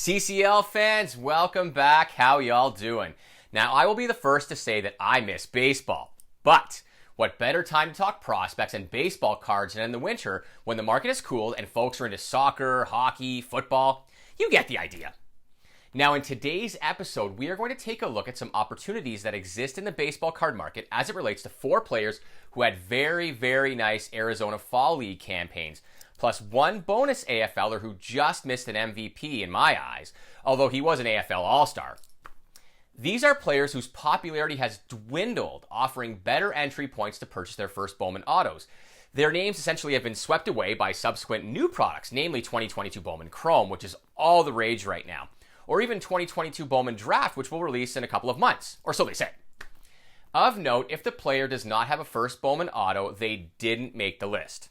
CCL fans, welcome back. How y'all doing? Now, I will be the first to say that I miss baseball. But what better time to talk prospects and baseball cards than in the winter when the market has cooled and folks are into soccer, hockey, football? You get the idea. Now, in today's episode, we are going to take a look at some opportunities that exist in the baseball card market as it relates to 4 players who had very, very nice Arizona Fall League campaigns, plus one bonus AFLer who just missed an MVP in my eyes, although he was an AFL All-Star. These are players whose popularity has dwindled, offering better entry points to purchase their first Bowman autos. Their names essentially have been swept away by subsequent new products, namely 2022 Bowman Chrome, which is all the rage right now, or even 2022 Bowman Draft, which will release in a couple of months, or so they say. Of note, if the player does not have a first Bowman auto, they didn't make the list.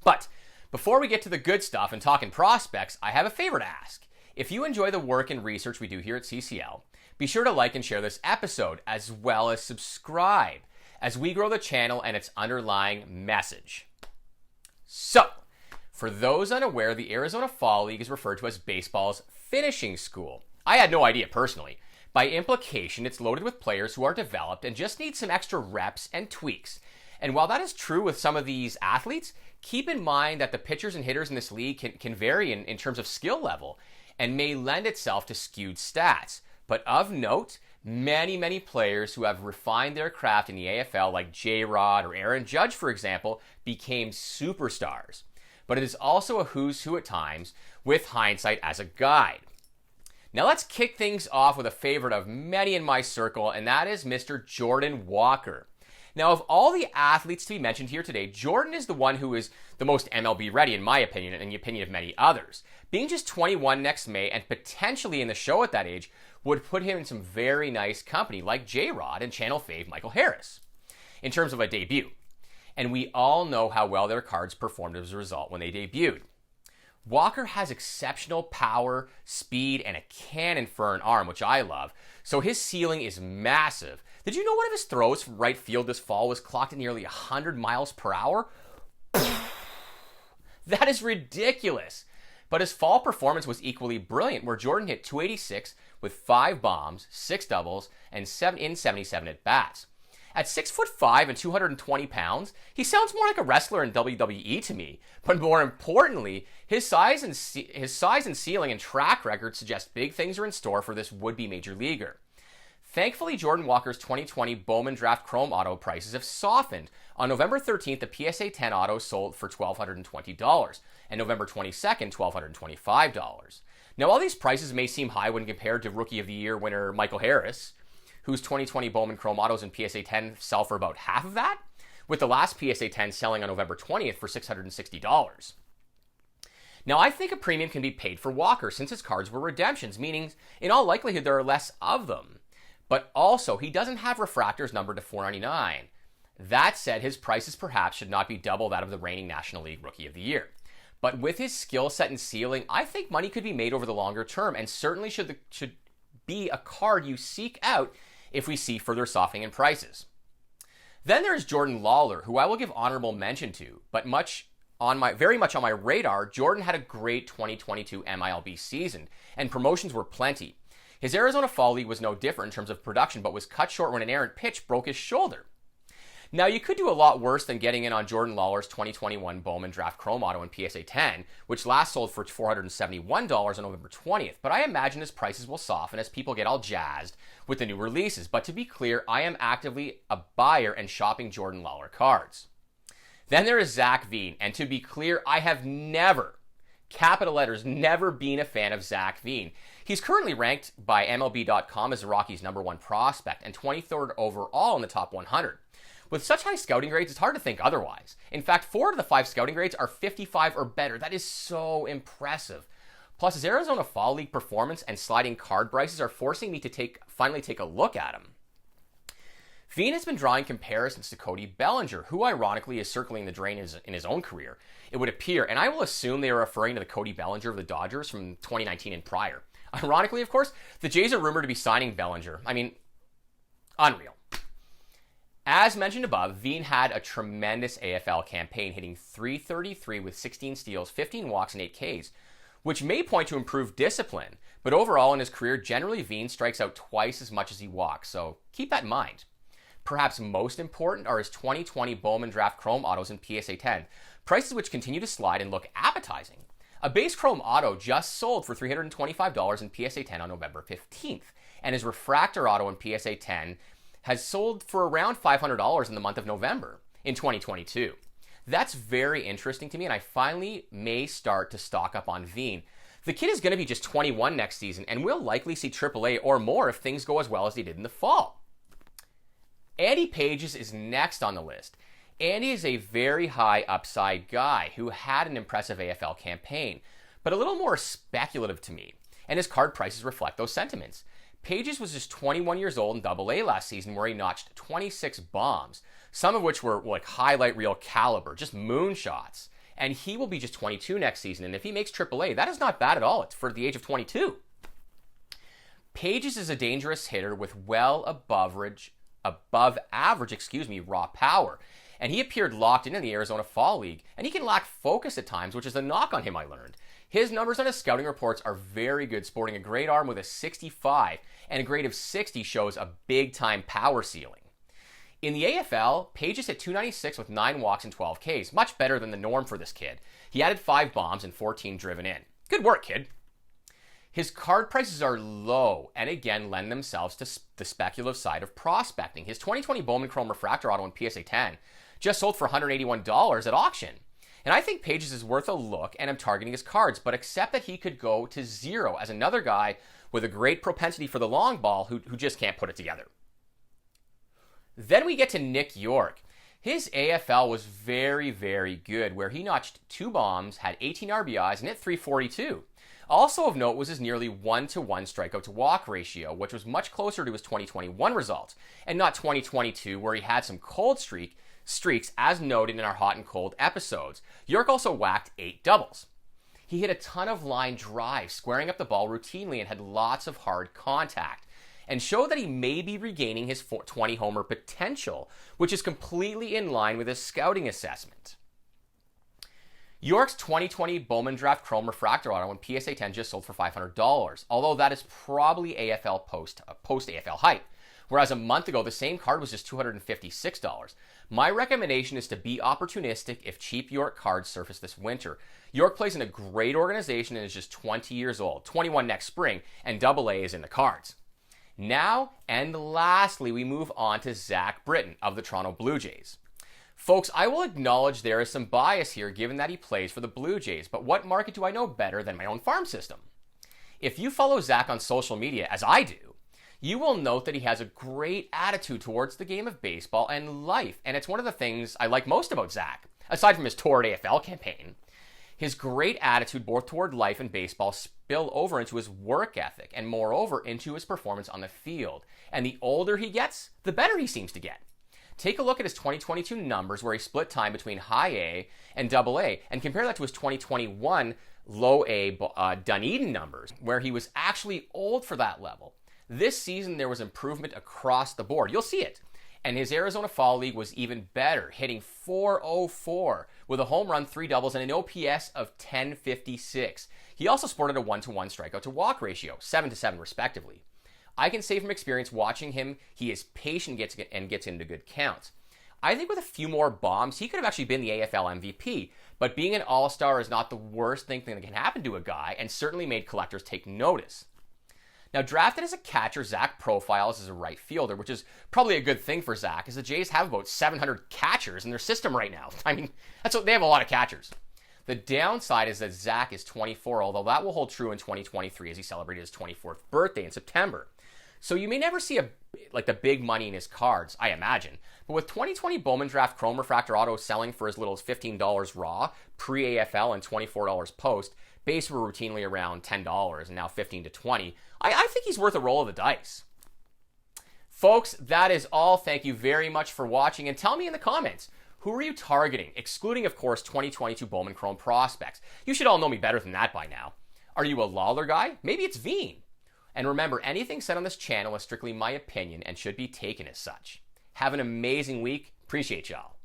But before we get to the good stuff and talking prospects, I have a favor to ask. If you enjoy the work and research we do here at CCL, be sure to like and share this episode, as well as subscribe, as we grow the channel and its underlying message. So, for those unaware, the Arizona Fall League is referred to as baseball's finishing school. I had no idea personally. By implication, it's loaded with players who are developed and just need some extra reps and tweaks. And while that is true with some of these athletes, keep in mind that the pitchers and hitters in this league can vary in terms of skill level and may lend itself to skewed stats. But of note, many players who have refined their craft in the AFL, like J-Rod or Aaron Judge, for example, became superstars. But it is also a who's who at times, with hindsight as a guide. Now let's kick things off with a favorite of many in my circle, and that is Mr. Jordan Walker. Now, of all the athletes to be mentioned here today, Jordan is the one who is the most MLB ready, in my opinion, and in the opinion of many others. Being just 21 next May and potentially in the show at that age would put him in some very nice company like J-Rod and Channel fave Michael Harris in terms of a debut. And we all know how well their cards performed as a result when they debuted. Walker has exceptional power, speed, and a cannon for an arm, which I love, so his ceiling is massive. Did you know one of his throws from right field this fall was clocked at nearly 100 miles per hour? That is ridiculous. But his fall performance was equally brilliant, where Jordan hit 286 with 5 bombs, 6 doubles, and 77 at-bats. At 6'5" and 220 pounds, he sounds more like a wrestler in WWE to me. But more importantly, his size and ceiling and track record suggest big things are in store for this would-be major leaguer. Thankfully, Jordan Walker's 2020 Bowman Draft Chrome auto prices have softened. On November 13th, the PSA 10 auto sold for $1,220, and November 22nd, $1,225. Now, all these prices may seem high when compared to Rookie of the Year winner Michael Harris, whose 2020 Bowman Chrome autos and PSA 10 sell for about half of that, with the last PSA 10 selling on November 20th for $660. Now, I think a premium can be paid for Walker since his cards were redemptions, meaning in all likelihood there are less of them. But also, he doesn't have refractors numbered to $499. That said, his prices perhaps should not be double that of the reigning National League Rookie of the Year. But with his skill set and ceiling, I think money could be made over the longer term, and certainly should be a card you seek out if we see further softening in prices. Then there's Jordan Lawler, who I will give honorable mention to, but very much on my radar. Jordan had a great 2022 MILB season, and promotions were plenty. His Arizona Fall League was no different in terms of production, but was cut short when an errant pitch broke his shoulder. Now, you could do a lot worse than getting in on Jordan Lawler's 2021 Bowman Draft Chrome Auto and PSA 10, which last sold for $471 on November 20th, but I imagine his prices will soften as people get all jazzed with the new releases. But to be clear, I am actively a buyer and shopping Jordan Lawler cards. Then there is Zach Veen, and to be clear, I have never, capital letters, never been a fan of Zach Veen. He's currently ranked by MLB.com as the Rockies' #1 prospect and 23rd overall in the top 100. With such high scouting grades, it's hard to think otherwise. In fact, 4 of the 5 scouting grades are 55 or better. That is so impressive. Plus, his Arizona Fall League performance and sliding card prices are forcing me to finally take a look at him. Veen has been drawing comparisons to Cody Bellinger, who ironically is circling the drain in his own career, it would appear, and I will assume they are referring to the Cody Bellinger of the Dodgers from 2019 and prior. Ironically, of course, the Jays are rumored to be signing Bellinger. I mean, unreal. As mentioned above, Veen had a tremendous AFL campaign, hitting .333 with 16 steals, 15 walks, and 8 Ks, which may point to improved discipline. But overall in his career, generally Veen strikes out twice as much as he walks, so keep that in mind. Perhaps most important are his 2020 Bowman Draft Chrome autos in PSA 10, prices which continue to slide and look appetizing. A base Chrome auto just sold for $325 in PSA 10 on November 15th, and his refractor auto in PSA 10 has sold for around $500 in the month of November in 2022. That's very interesting to me, and I finally may start to stock up on Veen. The kid is going to be just 21 next season, and we'll likely see AAA or more if things go as well as they did in the fall. Andy Pages is next on the list. Andy is a very high upside guy who had an impressive AFL campaign, but a little more speculative to me, and his card prices reflect those sentiments. Pages was just 21 years old in AA last season, where he notched 26 bombs, some of which were like highlight reel caliber, just moonshots. And he will be just 22 next season, and if he makes AAA, that is not bad at all. It's for the age of 22. Pages is a dangerous hitter with well above average, raw power. And he appeared locked in the Arizona Fall League, and he can lack focus at times, which is a knock on him, I learned. His numbers on his scouting reports are very good, sporting a great arm with a 65, and a grade of 60 shows a big-time power ceiling. In the AFL, Pages hit 296 with 9 walks and 12 Ks, much better than the norm for this kid. He added 5 bombs and 14 driven in. Good work, kid. His card prices are low and again lend themselves to the speculative side of prospecting. His 2020 Bowman Chrome Refractor auto in PSA 10 just sold for $181 at auction. And I think Pages is worth a look, and I'm targeting his cards, but accept that he could go to 0 as another guy with a great propensity for the long ball who just can't put it together. Then we get to Nick York. His AFL was very, very good, where he notched 2 bombs, had 18 RBIs, and hit .342. Also of note was his nearly 1-to-1 strikeout to walk ratio, which was much closer to his 2021 results, and not 2022, where he had some cold streaks, as noted in our hot and cold episodes. York also whacked 8 doubles. He hit a ton of line drives, squaring up the ball routinely, and had lots of hard contact, and showed that he may be regaining his 20-homer potential, which is completely in line with his scouting assessment. York's 2020 Bowman Draft Chrome Refractor auto in PSA 10 just sold for $500, although that is probably AFL post-AFL hype, whereas a month ago the same card was just $256. My recommendation is to be opportunistic if cheap York cards surface this winter. York plays in a great organization and is just 20 years old, 21 next spring, and AA is in the cards. Now, and lastly, we move on to Zach Britton of the Toronto Blue Jays. Folks, I will acknowledge there is some bias here given that he plays for the Blue Jays, but what market do I know better than my own farm system? If you follow Zach on social media, as I do, you will note that he has a great attitude towards the game of baseball and life, and it's one of the things I like most about Zach, aside from his torrid AFL campaign. His great attitude both toward life and baseball spill over into his work ethic, and moreover into his performance on the field. And the older he gets, the better he seems to get. Take a look at his 2022 numbers, where he split time between high A and double A, and compare that to his 2021 low A Dunedin numbers, where he was actually old for that level. This season, there was improvement across the board. You'll see it. And his Arizona Fall League was even better, hitting .404 with a home run, 3 doubles, and an OPS of 1056. He also sported a 1-to-1 strikeout to walk ratio, 7-to-7 respectively. I can say from experience watching him, he is patient and gets into good counts. I think with a few more bombs, he could have actually been the AFL MVP, but being an all-star is not the worst thing that can happen to a guy, and certainly made collectors take notice. Now, drafted as a catcher, Zach profiles as a right fielder, which is probably a good thing for Zach, as the Jays have about 700 catchers in their system right now. I mean, they have a lot of catchers. The downside is that Zach is 24, although that will hold true in 2023 as he celebrated his 24th birthday in September. So you may never see the big money in his cards, I imagine. But with 2020 Bowman Draft Chrome Refractor Auto selling for as little as $15 raw, pre-AFL, and $24 post, base were routinely around $10 and now $15 to $20. I think he's worth a roll of the dice. Folks, that is all. Thank you very much for watching, and tell me in the comments, who are you targeting, excluding, of course, 2022 Bowman Chrome prospects? You should all know me better than that by now. Are you a Lawler guy? Maybe it's Veen. And remember, anything said on this channel is strictly my opinion and should be taken as such. Have an amazing week. Appreciate y'all.